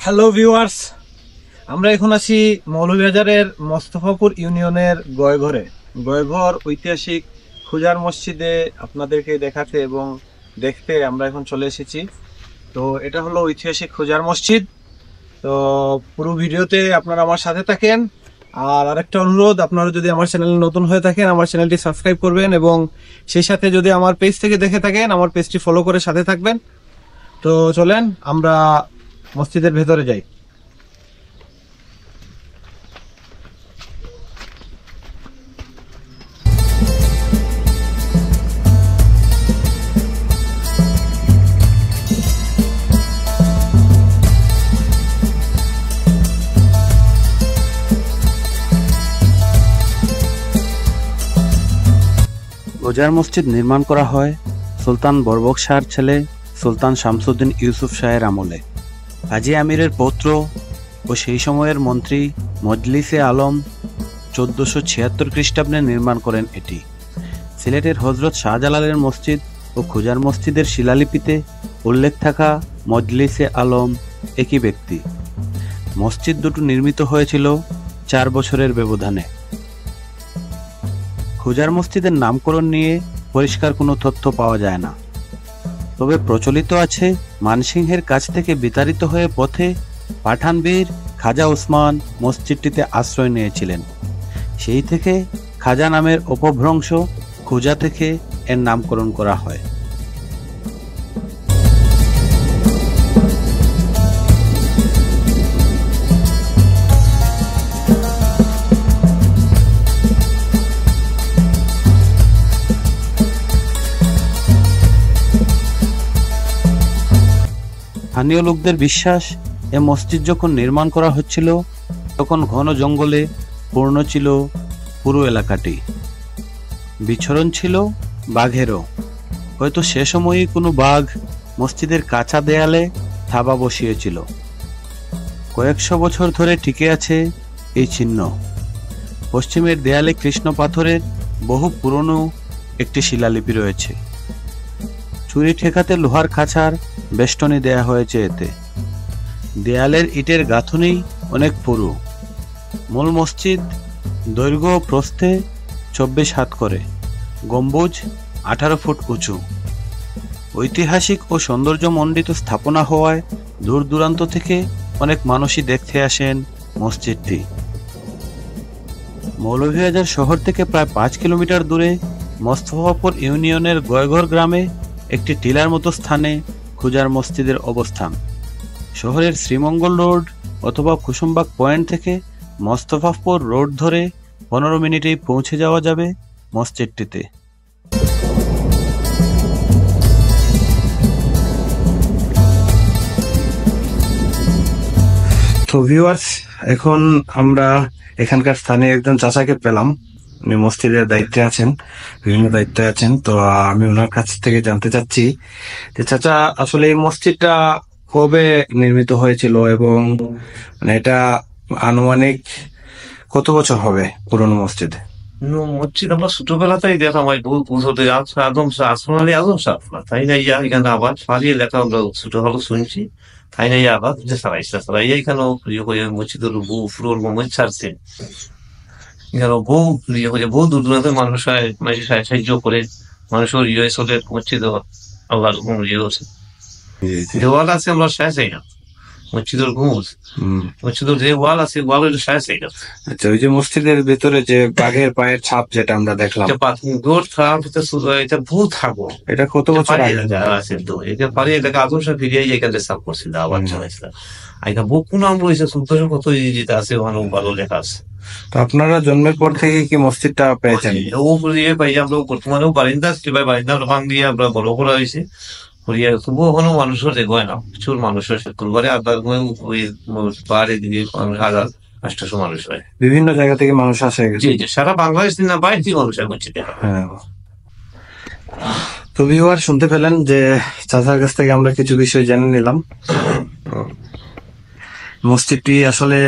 Hello viewers, আমরা এখন আছি মৌলভীবাজারের মোস্তফাপুর ইউনিয়নের গয়ঘরে। গয়ঘর ঐতিহাসিক খুজার মসজিদে আপনাদেরকে দেখাতে এবং দেখতে আমরা এখন চলে এসেছি। তো এটা হলো ঐতিহাসিক খুজার মসজিদ। তো পুরো ভিডিওতে আপনারা আমার সাথে থাকেন। আর আরেকটা অনুরোধ, আপনারা যদি আমার চ্যানেলে নতুন হয়ে থাকেন আমার চ্যানেলটি সাবস্ক্রাইব করবেন এবং সেই সাথে যদি আমার পেজ থেকে দেখে থাকেন আমার পেজটি ফলো করে সাথে থাকবেন। তো চলেন আমরা মসজিদের ভেতরে যাই। খুজার মসজিদ নির্মাণ করা হয় সুলতান বরবক শাহর ছেলে সুলতান শামসুদ্দিন ইউসুফ শাহের আমলে। হাজী আমিরের পৌত্র ও সেই সময়ের মন্ত্রী মজলিসে আলম 1476 খ্রিস্টাব্দে নির্মাণ করেন এটি। সিলেটের হজরত শাহজালালের মসজিদ ও খুজার মসজিদের শিলালিপিতে উল্লেখ থাকা মজলিসে আলম একই ব্যক্তি। মসজিদ দুটো নির্মিত হয়েছিল 4 বছরের ব্যবধানে। খুজার মসজিদের নামকরণ নিয়ে পরিষ্কার কোনো তথ্য পাওয়া যায় না, তবে প্রচলিত আছে মানসিংহের কাছ থেকে বিতাড়িত হয়ে পথে পাঠানবীর খাজা ওসমান মসজিদটিতে আশ্রয় নিয়েছিলেন। সেই থেকে খাজা নামের অপভ্রংশ খুজা থেকে এর নামকরণ করা হয়। স্থানীয় লোকদের বিশ্বাস, এ মসজিদ যখন নির্মাণ করা হচ্ছিল তখন ঘন জঙ্গলে পূর্ণ ছিল পুরো এলাকাটি। বিচরণ ছিল বাঘেরও। হয়তো সে সময়ই কোনো বাঘ মসজিদের কাঁচা দেয়ালে থাবা বসিয়েছিল। কয়েকশো বছর ধরে টিকে আছে এই চিহ্ন। পশ্চিমের দেয়ালে কৃষ্ণ পাথরের বহু পুরনো একটি শিলালিপি রয়েছে। চুরি ঠেকাতে লোহার খাঁচার বেষ্টনী দেয়া হয়েছে এতে। দেয়ালের ইটের গাঁথুনি অনেক পুরু। মূল মসজিদ দৈর্ঘ্য ও প্রস্থে 24 হাত করে, গম্বুজ 18 ফুট উঁচু। ঐতিহাসিক ও সৌন্দর্যমণ্ডিত স্থাপনা হওয়ায় দূর দূরান্ত থেকে অনেক মানুষই দেখতে আসেন মসজিদটি। মৌলভীবাজার শহর থেকে প্রায় 5 কিলোমিটার দূরে মোস্তফাপুর ইউনিয়নের গয়ঘর গ্রামে একটি টিলার মতো স্থানে খুজার মসজিদের অবস্থান। শহরের শ্রীমঙ্গল রোড অথবা কুসুমবাগ পয়েন্ট থেকে মোস্তফাপুর রোড ধরে 15 মিনিটেই পৌঁছে যাওয়া যাবে মসজিদটিতে। তো ভিউয়ার্স, এখন আমরা এখানকার স্থানীয় একজন চাচাকে পেলাম। উনি মসজিদের দায়িত্বে আছেন, বিভিন্ন দায়িত্বে আছেন। তো আমি ওনার কাছ থেকে জানতে চাচ্ছি যে চাচা, আসলে এই মসজিদটা কবে নির্মিত হয়েছিল এবং এটা আনুমানিক কত বছর হবে পুরনো মসজিদ? মসজিদ আমরা ছোটবেলাতেই দেখলাম, বহু বছর আদম শাহ আসমানি আদম শাহ তাই না, ইয়া এখানে আবার ফারিয়ে লেখা আমরা ছোট হলো শুনছি। তাই না, ইয়া আবার সারাই এখানেও মসজিদের বহু ফুরোর মোহাম্মদ ছাড়ছে। এখানে বহু বহু দূর দূরান্তের মানুষ সাহায্য করে মানুষের চলে মসজিদ আল্লাহর হচ্ছে। দেওয়াল আছে আমরা শেষ না মসজিদের ঘুষ, মসজিদের যে ওয়াল আছে ওয়াল শেষ হয়ে গেছে। আচ্ছা, ওই যে মসজিদের ভেতরে যে বাঘের পায়ের ছাপ যেটা আমরা দেখলাম, এটা ভূত থাকবো। এটা কত বছর আগে আছে? তো এটা পারে এটাকে আদম শাহ ফিরিয়ে এখানে সাফ করছিল আবার চালাইছিল। এটা বহু নাম রয়েছে, 1400 কত যেটা আছে ওখানে ভালো লেখা আছে। তো আপনারা জন্মের পর থেকে কি মসজিদটা পেয়েছেন? ও পাই আমরা বর্তমানেও বারিন্দা বারিন্দা ভাঙ দিয়ে আমরা বড় করা হয়েছে। তবুও কোনো মানুষের দেখো না, প্রচুর মানুষের করে আবার ওই পাহাড়ে দিকে 1800 মানুষ হয়। বিভিন্ন জায়গা থেকে মানুষ আসে। জি জি, সারা বাংলাদেশ না বাইরে থেকে মানুষ আসছে। হ্যাঁ। তো ভিউয়ার শুনতে পেলেন যে চাচার কাছ থেকে আমরা কিছু বিষয় জেনে নিলাম। মসজিদটি আসলে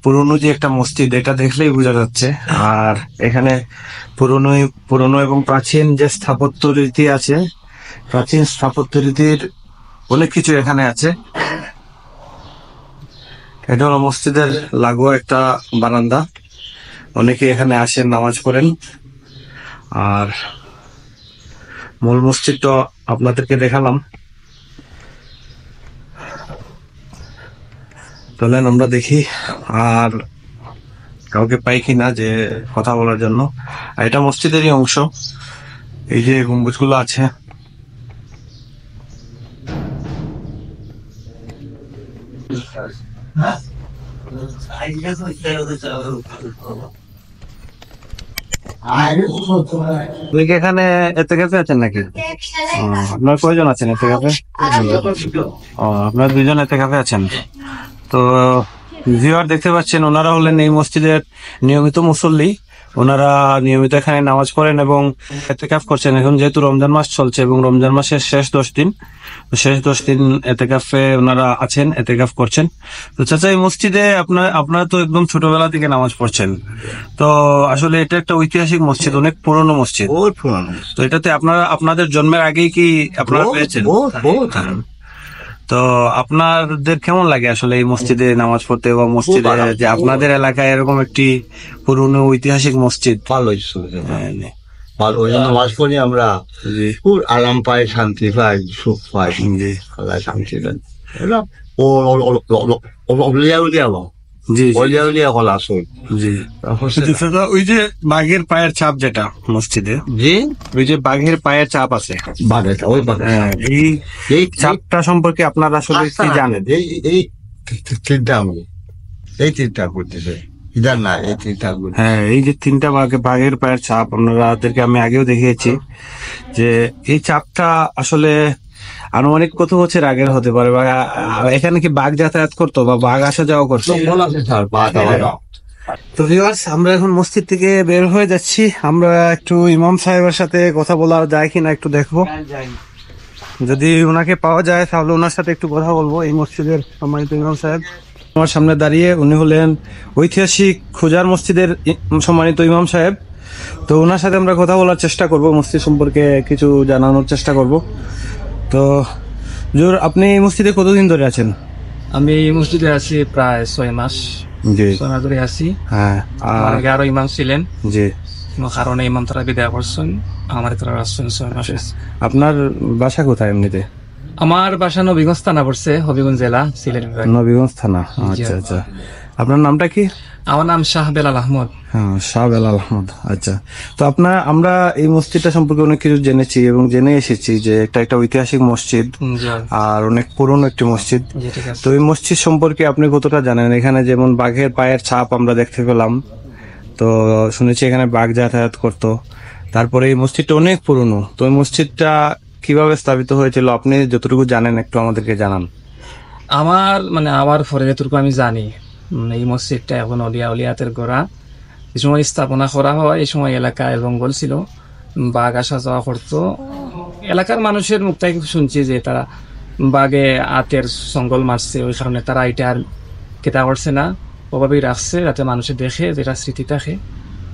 পুরনো যে একটা মসজিদ এটা দেখলেই বোঝা যাচ্ছে। আর এখানে পুরনো এবং প্রাচীন যে স্থাপত্য রীতি আছে, প্রাচীন স্থাপত্য রীতির অনেক কিছু এখানে আছে। এটা হলো মসজিদের লাগোয়া একটা বারান্দা, অনেকে এখানে আসেন নামাজ পড়েন। আর মূল মসজিদ তো আপনাদেরকে দেখালাম, চলেন আমরা দেখি আর কাউকে পাই কিনা যে কথা বলার জন্য। আর এটা মসজিদেরই অংশ, এই যে গম্বুজগুলো আছে। আপনি কি এখানে এতে কাছে আছেন নাকি? আপনার কয়জন আছেন এতে কাছে? আপনার 2 জন এতে কাছে আছেন। তো ভিউয়ার দেখতে পাচ্ছেন, ওনারা হলেন এই মসজিদের নিয়মিত মুসল্লি। ওনারা নিয়মিত এখানে নামাজ পড়েন এবং এতেকাফ করছেন। এখন যেহেতু রমজান মাস চলছে এবং রমজান মাসের শেষ 10 দিন, তো শেষ 10 দিন এতেকাফে ওনারা আছেন, এতেকাফ করছেন। তো চাচা, এই মসজিদে আপনারা তো একদম ছোটবেলা থেকে নামাজ পড়ছেন, তো আসলে এটা একটা ঐতিহাসিক মসজিদ, অনেক পুরনো মসজিদ। বহুত পুরানো। তো এটাতে আপনাদের জন্মের আগেই কি আপনারা পেয়েছেন? বহুত। তো আপনাদের কেমন লাগে আসলে এই মসজিদে নামাজ পড়তে এবং মসজিদে যে আপনাদের এলাকায় এরকম একটি পুরনো ঐতিহাসিক মসজিদ? ভালো হয়েছে, ভালো। ওই জন্য নামাজ পড়ি আমরা, খুব আরাম পাই, শান্তি পাই, সুখ পাই। জি আল্লাহ শান্তি দেন। জি উলিয়া কলা আসল। জি। ওই যে বাঘের পায়ের ছাপ যেটা মসজিদে, জি, ওই যে বাঘের পায়ের ছাপ আছে, বাঘেটা, ওই বাঘের। এই ছাপটা সম্পর্কে আপনারা আসলে কি জানেন? এই তিনটা আমি, এই তিনটা করতেছে, ইদার না, এই তিনটা করতে। হ্যাঁ, এই যে 3টা বাঘের পায়ের ছাপ আপনাদেরকে আমি আগেও দেখিয়েছি, যে এই ছাপটা আসলে আনুমানিক কত বছর আগের হতে পারে, বা এখানে কি বাঘ যাতায়াত করতো বা বাঘ আসা যাওয়া করতো? তো ভিউয়ার্স, আমরা এখন মসজিদ থেকে বের হয়ে যাচ্ছি। আমরা একটু ইমাম সাহেবের সাথে কথা বলা যায় কিনা একটু দেখবো, যদি ওনাকে পাওয়া যায় তাহলে ওনার সাথে একটু কথা বলবো। এই মসজিদের সম্মানিত ইমাম সাহেব আমার সামনে দাঁড়িয়ে, উনি হলেন ঐতিহাসিক খুজার মসজিদের সম্মানিত ইমাম সাহেব। তো ওনার সাথে আমরা কথা বলার চেষ্টা করব, মসজিদ সম্পর্কে কিছু জানানোর চেষ্টা করব। তো হুজুর, আপনি এই মসজিদে কতদিন ধরে আছেন? আমি এই মসজিদে আছি প্রায় 6 মাস। জি। 6 মাস ধরে আছি। হ্যাঁ। আমার আগে আরো ইমাম ছিলেন, জি। কোনো কারণে ইমাম তারা বিদায় করছেন, আমার তারা আসছেন 6 মাসে। আপনার বাসা কোথায় এমনিতে? আমার বাসা নবীগঞ্জ থানা পড়ছে, হবিগঞ্জ জেলা, সিলেট বিভাগ। নবীগঞ্জ থানা। আচ্ছা আচ্ছা। আপনার নামটা কি? আমার নাম শাহ বেলাল আহমদ। হ্যাঁ, শাহ বেলাল আহমদ। আচ্ছা। তো আমরা এই মসজিদটা সম্পর্কে অনেক কিছু জেনেছি এবং জেনে এসেছি যে একটা ঐতিহাসিক মসজিদ জি আর অনেক পুরনো একটি মসজিদ। ঠিক আছে। তো এই মসজিদ সম্পর্কে আপনি কতটা জানেন? এখানে যেমন বাঘের পায়ের ছাপ আমরা দেখতে পেলাম, তো শুনেছি এখানে বাঘ যাতায়াত করতো। তারপরে এই মসজিদটা অনেক পুরনো, তো এই মসজিদটা কিভাবে স্থাপিত হয়েছিল আপনি যতটুকু জানেন একটু আমাদেরকে জানান। আমার পরে যতটুকু আমি জানি, এই মসজিদটা এখন উলিয়াতের গোড়া। এই সময় স্থাপনা করা হয়, এই সময় এলাকায় জঙ্গল ছিল, বাঘ আসা যাওয়া করতো। এলাকার মানুষের মুখ থেকে শুনছি যে তারা বাঘে আতের জঙ্গল মারছে, ওই কারণে তারা এটা আর কেতা করছে না, ওভাবেই রাখছে যাতে মানুষে দেখে, যেটা স্মৃতি থাকে।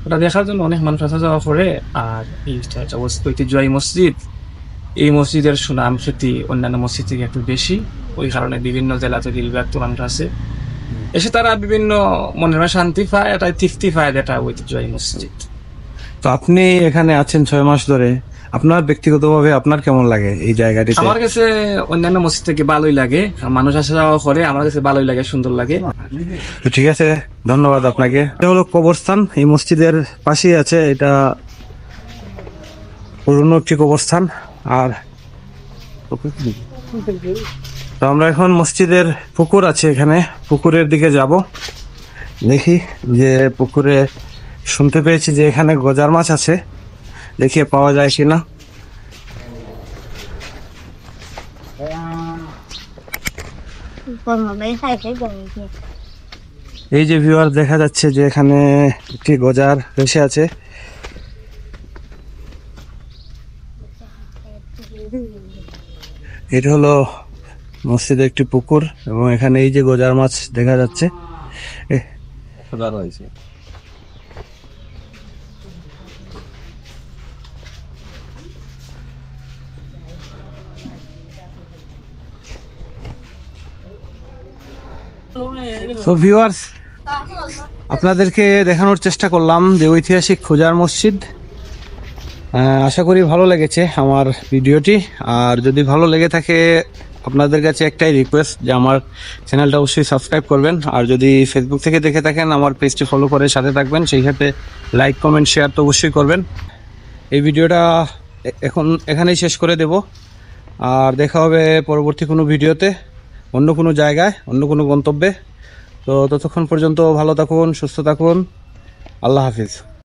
ওটা দেখার জন্য অনেক মানুষ আসা যাওয়া করে। আর এইটা একটা ঐতিহ্যবাহী মসজিদ, এই মসজিদের সুনাম খ্যাতি অন্যান্য মসজিদ থেকে একটু বেশি। ওই কারণে বিভিন্ন জেলাতে বিভাগ মানুষ আছে, এসে তারা বিভিন্ন মনের শান্তি পায়, এটা তৃপ্তি পায়, যেটা ঐতিহ্যবাহী মসজিদ। তো আপনি এখানে আছেন 6 মাস ধরে, আপনার ব্যক্তিগতভাবে আপনার কেমন লাগে এই জায়গাটিতে? আমার কাছে অন্যান্য মসজিদ থেকে ভালোই লাগে, মানুষ আসা যাওয়া করে, আমার কাছে ভালোই লাগে, সুন্দর লাগে। তো ঠিক আছে, ধন্যবাদ আপনাকে। এটা হলো কবরস্থান, এই মসজিদের পাশেই আছে, এটা পুরনো একটি কবরস্থান। আর তো আমরা এখন মসজিদের পুকুর আছে এখানে, পুকুরের দিকে যাব। দেখি যে পুকুরে শুনতে পেয়েছি যে এখানে গজার মাছ আছে, দেখি পাওয়া যায় কিনা। এই যে ভিউয়ার, দেখা যাচ্ছে যে এখানে একটি গজার ভেসে আছে। এটা হলো মসজিদের একটি পুকুর এবং এখানে এই যে গজার মাছ দেখা যাচ্ছে। তো ভিউয়ার্স, আপনাদেরকে দেখানোর চেষ্টা করলাম যে ঐতিহাসিক খুজার মসজিদ। আশা করি ভালো লেগেছে আমার ভিডিওটি। আর যদি ভালো লেগে থাকে, আপনাদের কাছে একটাই রিকোয়েস্ট যে আমার চ্যানেলটা অবশ্যই সাবস্ক্রাইব করবেন। আর যদি ফেসবুক থেকে দেখে থাকেন, আমার পেজটি ফলো করে সাথে থাকবেন। সেই সাথে লাইক, কমেন্ট, শেয়ার তো অবশ্যই করবেন। এই ভিডিওটা এখানেই শেষ করে দেব। আর দেখা হবে পরবর্তী কোনো ভিডিওতে, অন্য কোনো জায়গায়, অন্য কোনো গন্তব্যে। তো ততক্ষণ পর্যন্ত ভালো থাকুন, সুস্থ থাকুন। আল্লাহ হাফিজ।